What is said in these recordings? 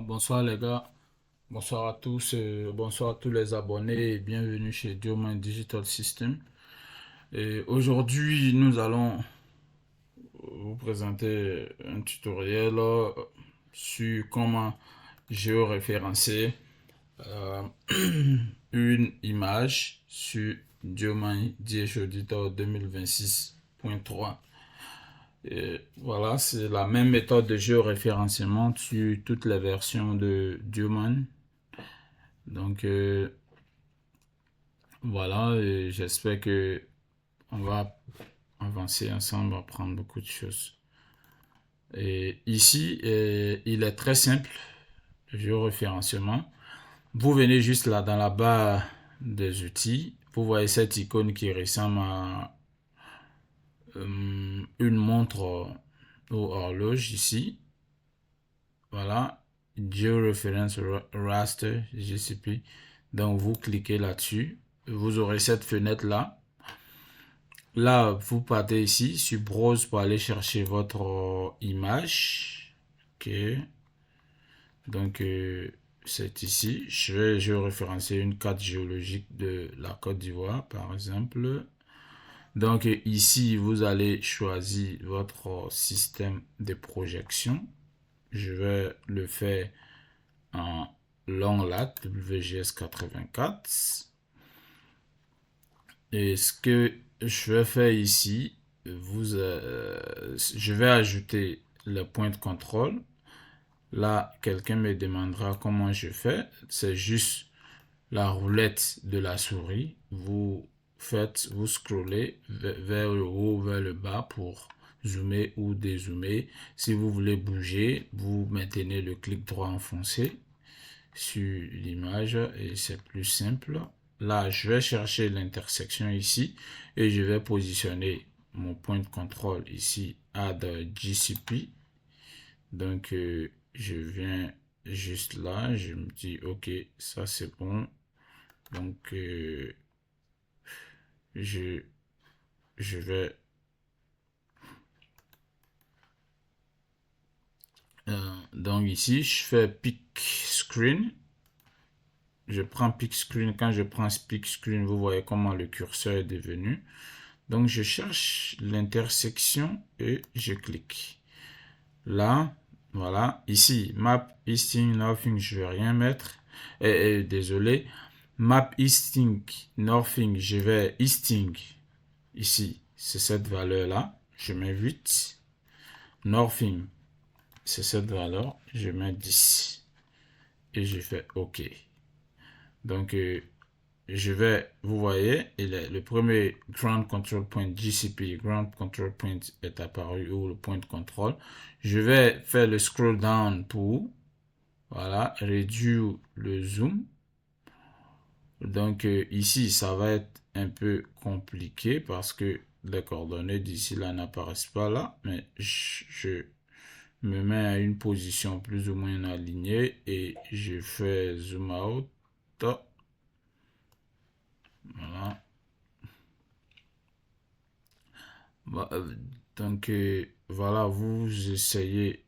Bonsoir les gars, bonsoir à tous, bonsoir à tous les abonnés et bienvenue chez Diomand Digital System. Et aujourd'hui, nous allons vous présenter un tutoriel sur comment géoréférencer euh, une image sur Diomand DH Auditor 2026.3. Et voilà, c'est la même méthode de géoréférencement sur toutes les versions de Diomand. Donc voilà, et j'espère que on va avancer ensemble, apprendre beaucoup de choses. Et ici, il est très simple, le géoréférencement. Vous venez juste là dans la barre des outils. Vous voyez cette icône qui ressemble à une montre ou horloge ici. Voilà, Georeference Raster, GCP. Donc vous cliquez là-dessus. Vous aurez cette fenêtre là. Là, vous partez ici sur Browse pour aller chercher votre image. Ok. Donc, c'est ici. Je vais référencer une carte géologique de la Côte d'Ivoire, par exemple. Donc, ici, vous allez choisir votre système de projection. Je vais le faire en long lat, WGS 84. Et ce que je vais faire ici, je vais ajouter le point de contrôle. Là, quelqu'un me demandera comment je fais. C'est juste la roulette de la souris. Vous scrollez vers le haut, vers le bas pour zoomer ou dézoomer. Si vous voulez bouger, vous maintenez le clic droit enfoncé sur l'image et c'est plus simple. Là, je vais chercher l'intersection ici et je vais positionner mon point de contrôle ici, Add GCP. Donc, je viens juste là, je me dis, ok, ça c'est bon. Donc, je, je vais... donc ici, je fais Pick Screen. Je prends Pick Screen. Quand je prends Pick Screen, vous voyez comment le curseur est devenu. Donc, je cherche l'intersection et je clique. Là, voilà. Ici, Map Easting Nothing, je vais rien mettre. Désolé. Map Easting Nothing, je vais Easting. Ici, c'est cette valeur-là. Je mets 8. Nothing, c'est cette valeur. Je mets 10. Et je fais OK. Donc, vous voyez, le premier Ground Control Point GCP, Ground Control Point est apparu, ou le point de contrôle. Je vais faire le scroll down pour, voilà, réduire le zoom. Donc ici, ça va être un peu compliqué parce que les coordonnées d'ici là n'apparaissent pas là, mais je me mets à une position plus ou moins alignée et je fais zoom out. Voilà. Donc voilà, vous essayez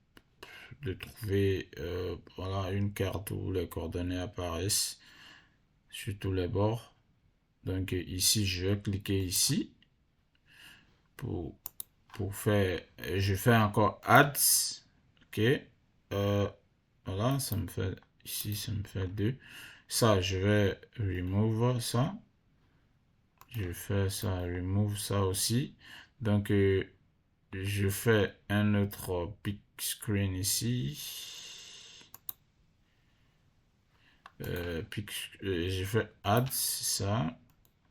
de trouver voilà, une carte où les coordonnées apparaissent sur tous les bords. Donc ici, je vais cliquer ici pour, pour faire, je fais encore add, ok, voilà, ça me fait, ici, ça me fait 2, ça, je vais remove ça, je fais ça, remove ça aussi, donc, je fais un autre big screen ici. Je fais add, ça.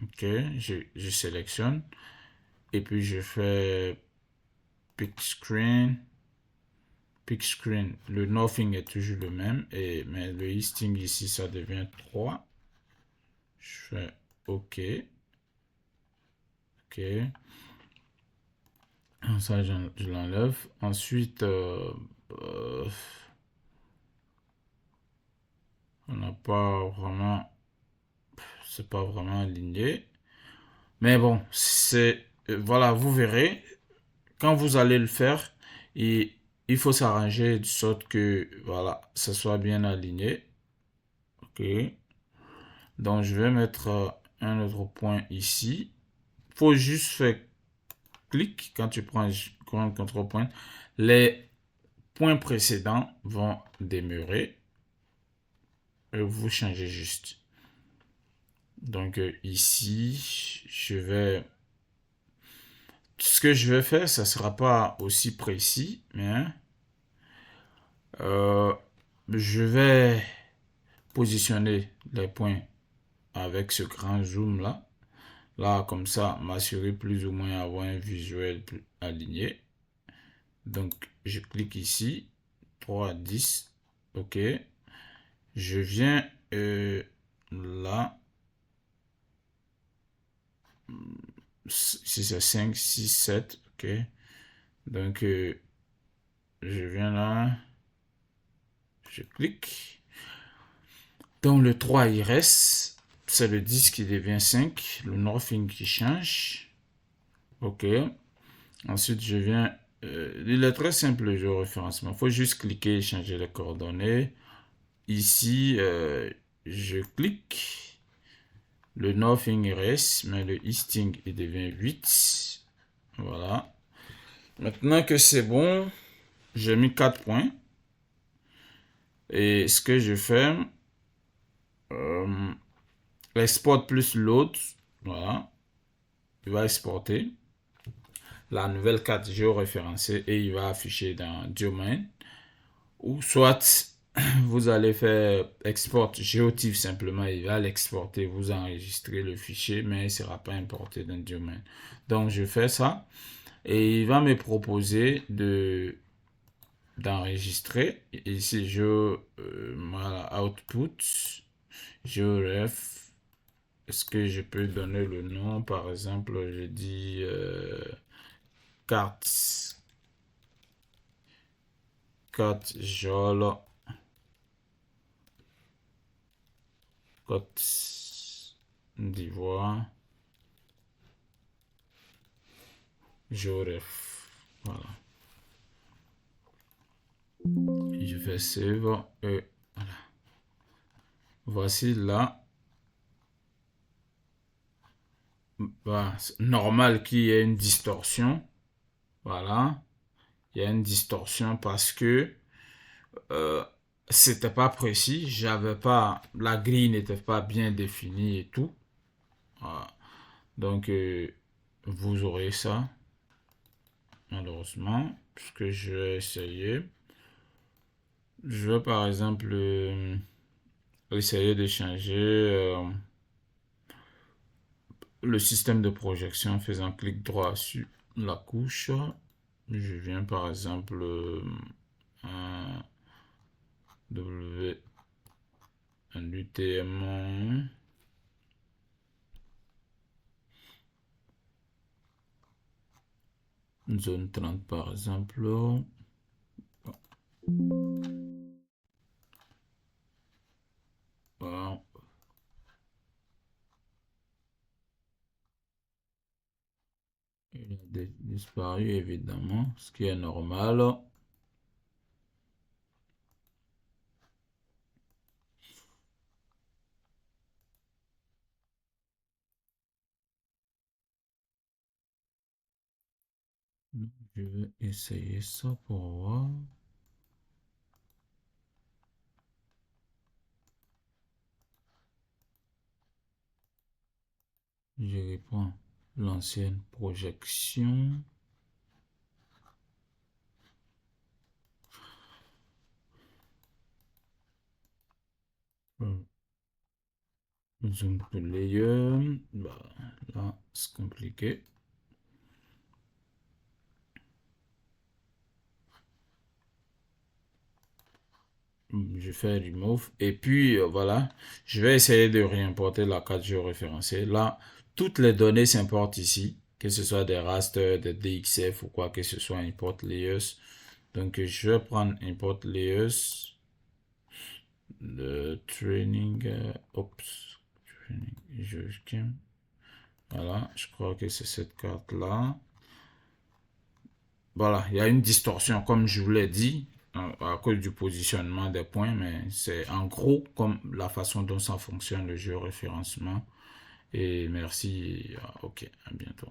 Ok, je sélectionne. Et puis je fais big screen. Big screen. Le nothing est toujours le même. Mais le listing ici, ça devient 3. Je fais OK. OK. Ça, je l'enlève. Ensuite, on n'a pas vraiment, c'est pas vraiment aligné. Mais bon, c'est, voilà, vous verrez, quand vous allez le faire, et il faut s'arranger de sorte que, voilà, ça soit bien aligné. OK. Donc, je vais mettre un autre point ici. Faut juste faire clic quand tu prends un contrôle point. Les points précédents vont demeurer. Et vous changez juste. Donc, ici, ce que je vais faire, ça sera pas aussi précis, mais je vais positionner les points avec ce grand zoom là. Là, comme ça, m'assurer plus ou moins avoir un visuel plus aligné. Donc, je clique ici, 3, 10, OK. Je viens là, si c'est 5, 6, 7, OK. Donc, je viens là, je clique. Donc, le 3, il reste. C'est le 10 qui devient 5. Le Northing qui change. OK. Ensuite, je viens. Il est très simple le géoréférencement. Il faut juste cliquer et changer les coordonnées. Ici, je clique. Le Northing reste, mais le Easting, il devient 8. Voilà. Maintenant que c'est bon, j'ai mis 4 points. Et ce que je fais, export plus load, voilà, il va exporter la nouvelle carte géoréférencée et il va afficher dans domaine. Ou soit vous allez faire export géotiff simplement, il va l'exporter, vous enregistrez le fichier, mais il ne sera pas importé dans le domaine. Donc je fais ça et il va me proposer d'enregistrer. Ici je voilà, output, georef. Est-ce que je peux donner le nom? Par exemple, je dis carte Jol, Côte d'Ivoire, Joref. Voilà. Je fais save et voilà. Voici là. Bah, normal qu'il y ait une distorsion. Voilà. Il y a une distorsion parce que c'était pas précis. J'avais pas. La grille n'était pas bien définie et tout. Voilà. Donc, vous aurez ça. Malheureusement. Puisque je vais essayer. Je vais par exemple essayer de changer le système de projection en faisant clic droit sur la couche. Je viens par exemple un W, un UTM, zone 30 par exemple. Voilà. Il a disparu évidemment, ce qui est normal. Je vais essayer ça pour voir. Je reprends l'ancienne projection. Zoom to layer. Bah, là, c'est compliqué. Je fais remove et puis voilà, je vais essayer de réimporter la carte géoréférencée. Là, toutes les données s'importent ici, que ce soit des raster, des DXF ou quoi que ce soit, import layers. Donc je vais prendre import layers, le training, training, voilà, je crois que c'est cette carte là. Voilà, il y a une distorsion, comme je vous l'ai dit, à cause du positionnement des points, mais c'est en gros comme la façon dont ça fonctionne le jeu référencement. Et merci, ok, à bientôt.